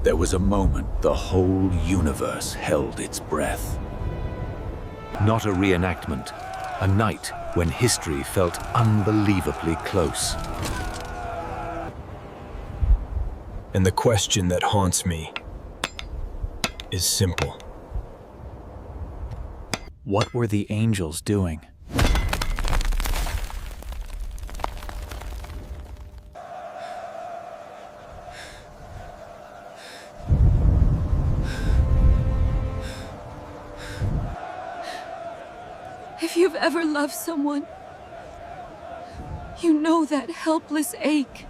There was a moment the whole universe held its breath. Not a reenactment, a night when history felt unbelievably close. And the question that haunts me is simple. What were the angels doing? If you've ever loved someone, you know that helpless ache.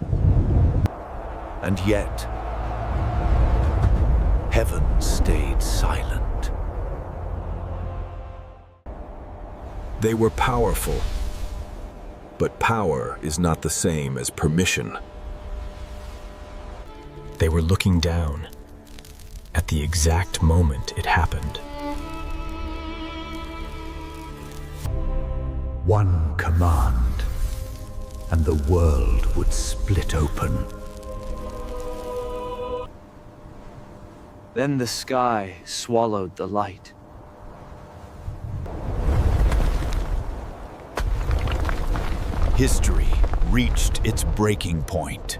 And yet, heaven stayed silent. They were powerful, but power is not the same as permission. They were looking down at the exact moment it happened. One command, and the world would split open. Then the sky swallowed the light. History reached its breaking point.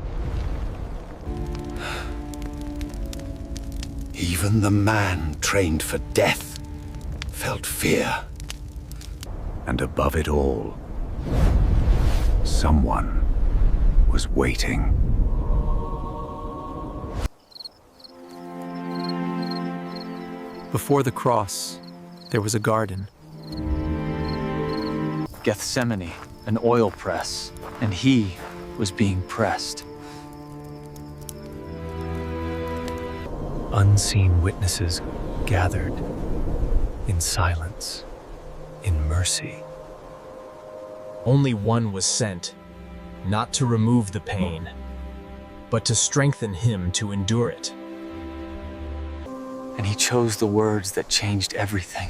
Even the man trained for death felt fear. And above it all, someone was waiting. Before the cross, there was a garden. Gethsemane, an oil press, and he was being pressed. Unseen witnesses gathered in silence, in mercy. Only one was sent, not to remove the pain, but to strengthen him to endure it. And he chose the words that changed everything.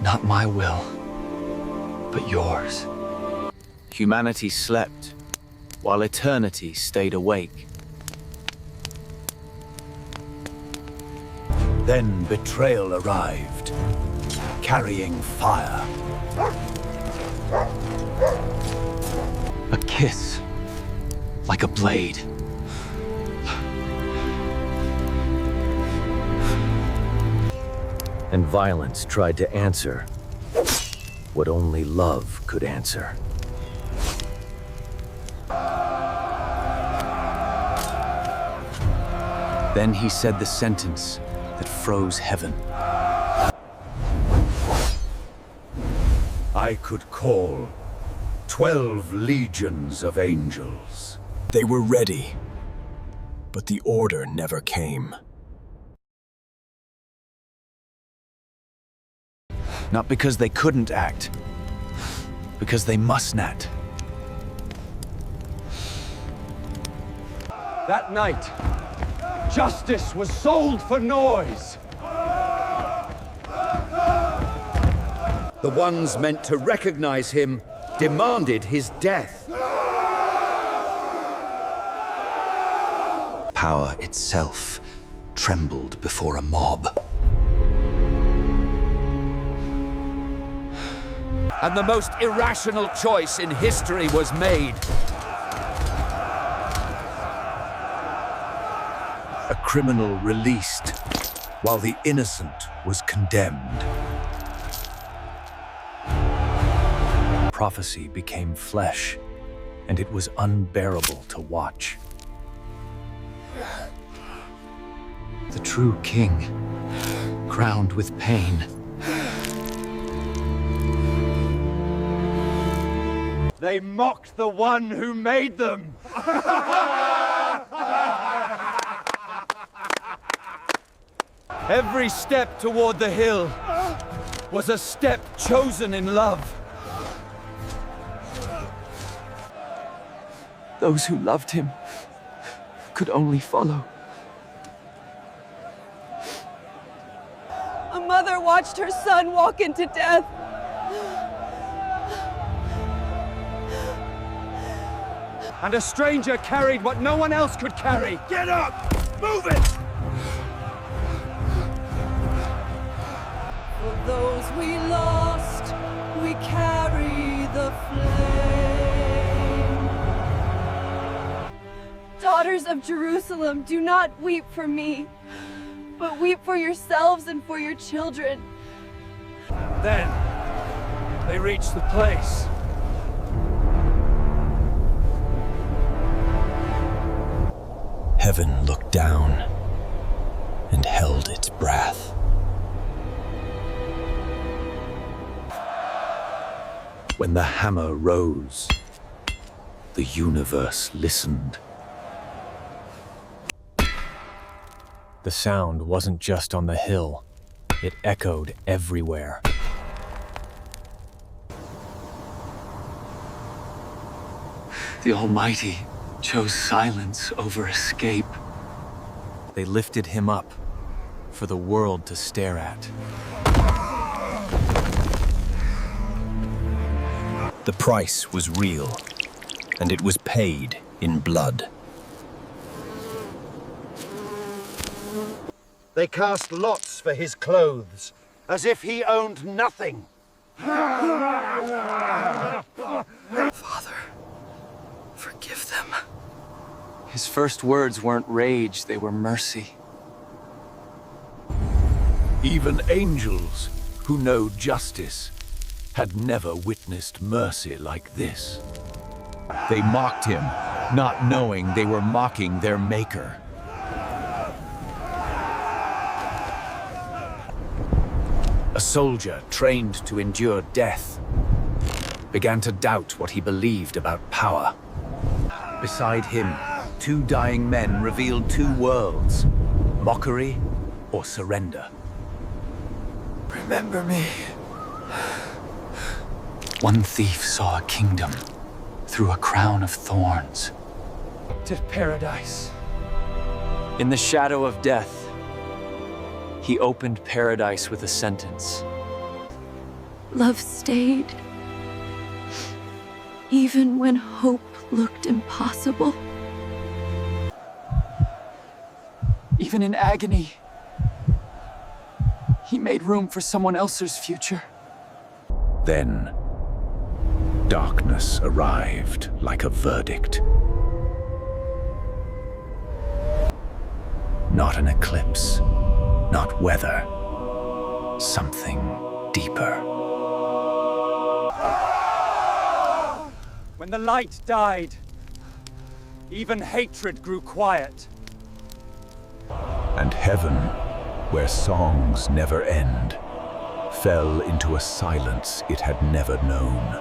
Not my will, but yours. Humanity slept, while eternity stayed awake. Then betrayal arrived, carrying fire. A kiss, like a blade. And violence tried to answer what only love could answer. Then he said the sentence that froze heaven. I could call 12 legions of angels. They were ready, but the order never came. Not because they couldn't act, because they must not. That night, justice was sold for noise. The ones meant to recognize him demanded his death. Power itself trembled before a mob. And the most irrational choice in history was made. A criminal released, while the innocent was condemned. Prophecy became flesh, and it was unbearable to watch. The true king, crowned with pain. They mocked the one who made them. Every step toward the hill was a step chosen in love. Those who loved him could only follow. A mother watched her son walk into death. And a stranger carried what no one else could carry. Get up! Move it! For those we lost, we carry the flame. Daughters of Jerusalem, do not weep for me, but weep for yourselves and for your children. Then, they reach the place. Heaven looked down and held its breath. When the hammer rose, the universe listened. The sound wasn't just on the hill. It echoed everywhere. The Almighty chose silence over escape. They lifted him up for the world to stare at. The price was real, and it was paid in blood. They cast lots for his clothes, as if he owned nothing. Father, forgive them. His first words weren't rage, they were mercy. Even angels who know justice had never witnessed mercy like this. They mocked him, not knowing they were mocking their maker. A soldier trained to endure death began to doubt what he believed about power. Beside him, two dying men revealed two worlds, mockery or surrender. Remember me. One thief saw a kingdom through a crown of thorns. To paradise. In the shadow of death, he opened paradise with a sentence. Love stayed, even when hope looked impossible. Even in agony, he made room for someone else's future. Then, darkness arrived like a verdict. Not an eclipse, not weather, something deeper. When the light died, even hatred grew quiet. And heaven, where songs never end, fell into a silence it had never known.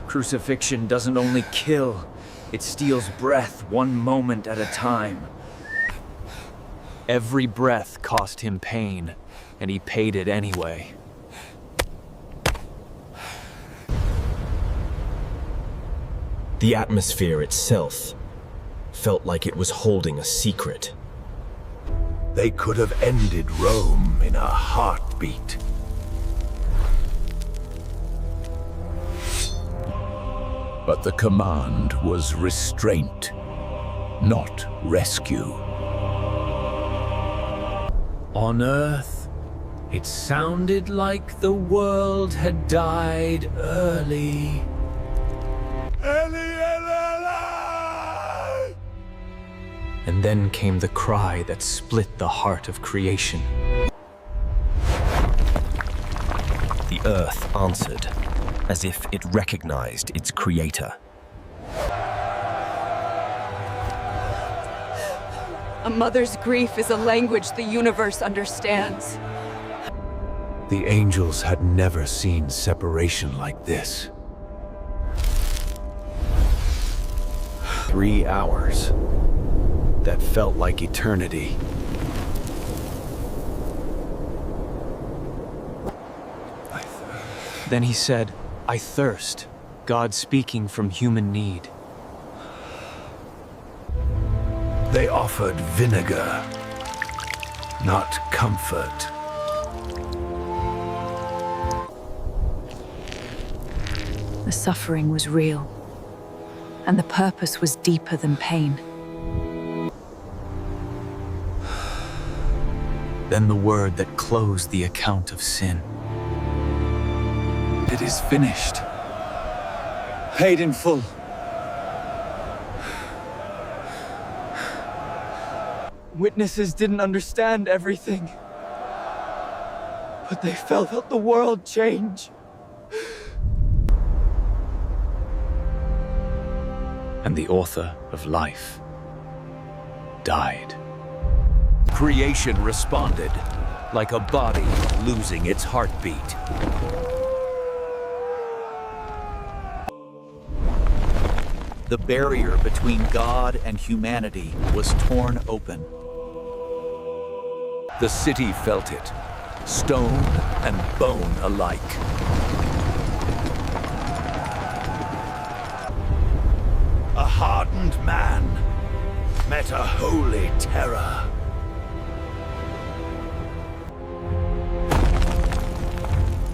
Crucifixion doesn't only kill, it steals breath one moment at a time. Every breath cost him pain, and he paid it anyway. The atmosphere itself felt like it was holding a secret. They could have ended Rome in a heartbeat. But the command was restraint, not rescue. On Earth, it sounded like the world had died early. And then came the cry that split the heart of creation. The earth answered, as if it recognized its creator. A mother's grief is a language the universe understands. The angels had never seen separation like this. 3 hours that felt like eternity. Then he said, "I thirst," God speaking from human need. They offered vinegar, not comfort. The suffering was real, and the purpose was deeper than pain. Then the word that closed the account of sin. It is finished. Paid in full. Witnesses didn't understand everything, but they felt the world change. And the author of life died. Creation responded, like a body losing its heartbeat. The barrier between God and humanity was torn open. The city felt it, stone and bone alike. A hardened man met a holy terror.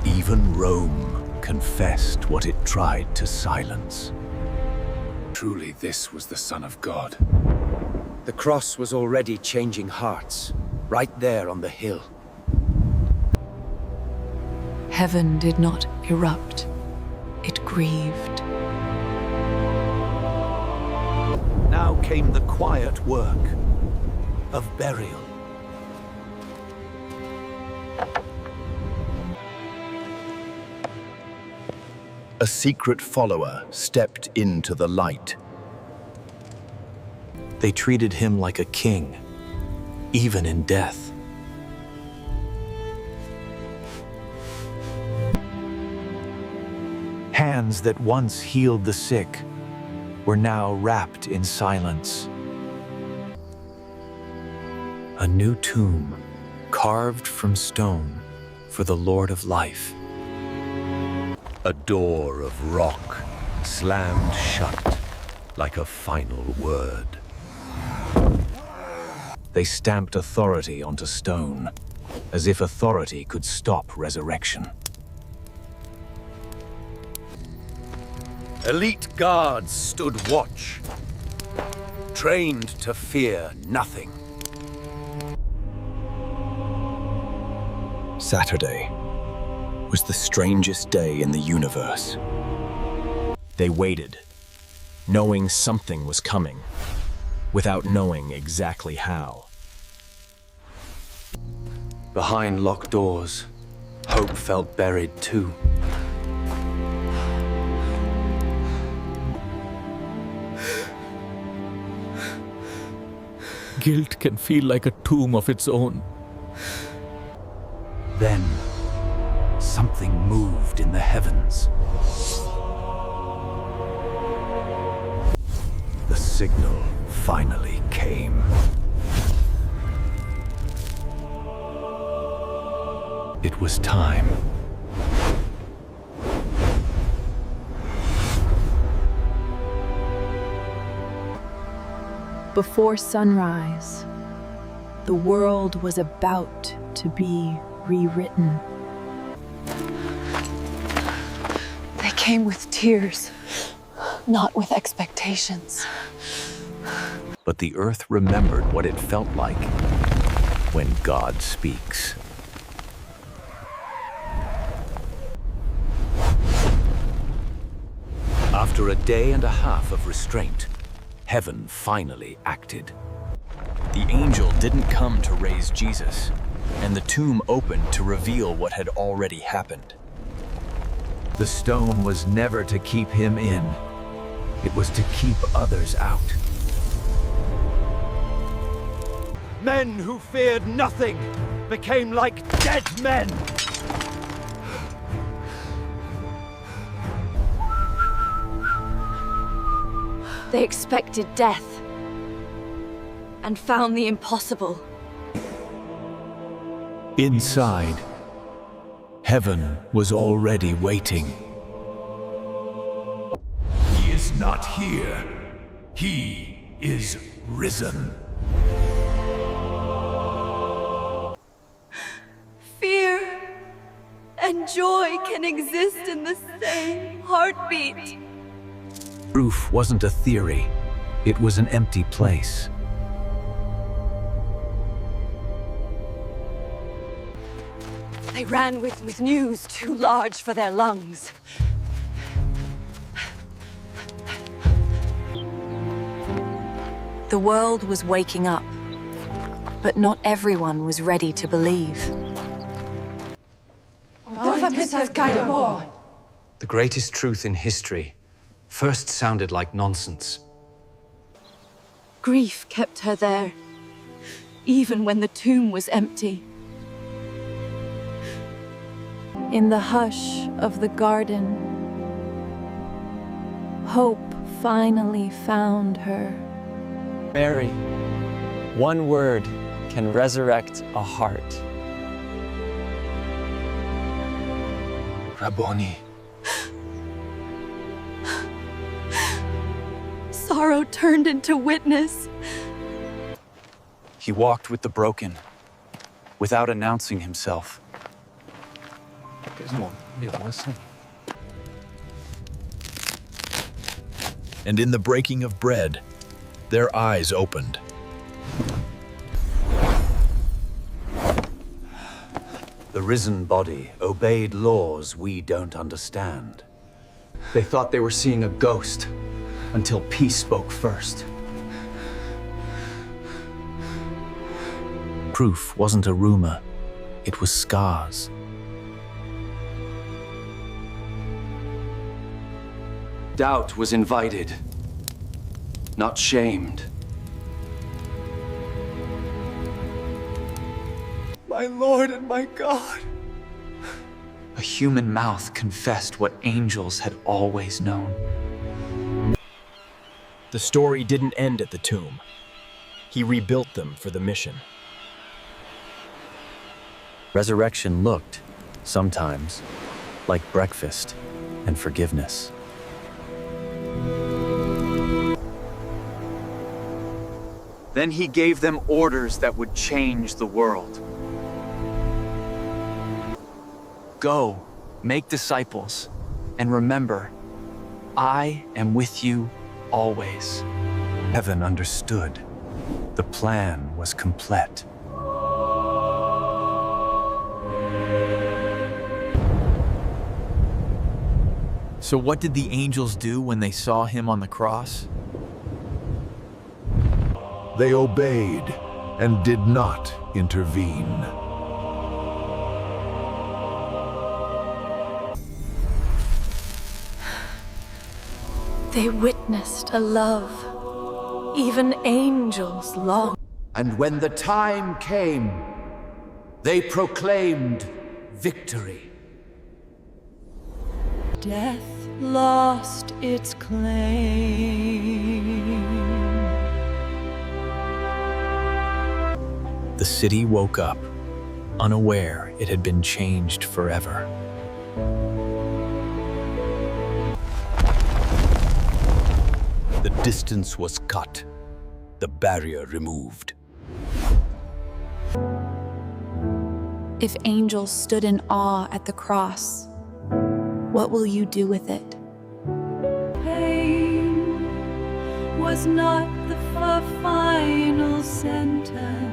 Even Rome confessed what it tried to silence. Truly, this was the Son of God. The cross was already changing hearts, right there on the hill. Heaven did not erupt, it grieved. Now came the quiet work of burial. A secret follower stepped into the light. They treated him like a king, even in death. Hands that once healed the sick were now wrapped in silence. A new tomb, carved from stone, for the Lord of life. A door of rock slammed shut like a final word. They stamped authority onto stone, as if authority could stop resurrection. Elite guards stood watch, trained to fear nothing. Saturday was the strangest day in the universe. They waited, knowing something was coming, without knowing exactly how. Behind locked doors, hope felt buried too. Guilt can feel like a tomb of its own. Then, something moved in the heavens. The signal finally came. It was time. Before sunrise, the world was about to be rewritten. They came with tears, not with expectations. But the earth remembered what it felt like when God speaks. After a day and a half of restraint, heaven finally acted. The angel didn't come to raise Jesus, and the tomb opened to reveal what had already happened. The stone was never to keep him in. It was to keep others out. Men who feared nothing became like dead men. They expected death and found the impossible. Inside, heaven was already waiting. He is not here. He is risen. Fear and joy can exist in the same heartbeat. Proof wasn't a theory. It was an empty place. They ran with news too large for their lungs. The world was waking up, but not everyone was ready to believe. The greatest truth in history first sounded like nonsense. Grief kept her there, even when the tomb was empty. In the hush of the garden, hope finally found her. Mary, one word can resurrect a heart. Rabboni. Sorrow turned into witness. He walked with the broken, without announcing himself. And in the breaking of bread, their eyes opened. The risen body obeyed laws we don't understand. They thought they were seeing a ghost, until peace spoke first. Proof wasn't a rumor, it was scars. Doubt was invited, not shamed. My Lord and my God! A human mouth confessed what angels had always known. The story didn't end at the tomb. He rebuilt them for the mission. Resurrection looked, sometimes, like breakfast and forgiveness. Then he gave them orders that would change the world. Go, make disciples, and remember, I am with you always. Heaven understood. The plan was complete. So what did the angels do when they saw him on the cross? They obeyed and did not intervene. They witnessed a love even angels longed. And when the time came, they proclaimed victory. Death lost its claim. The city woke up, unaware it had been changed forever. The distance was cut, the barrier removed. If angels stood in awe at the cross, what will you do with it? Pain was not the final sentence.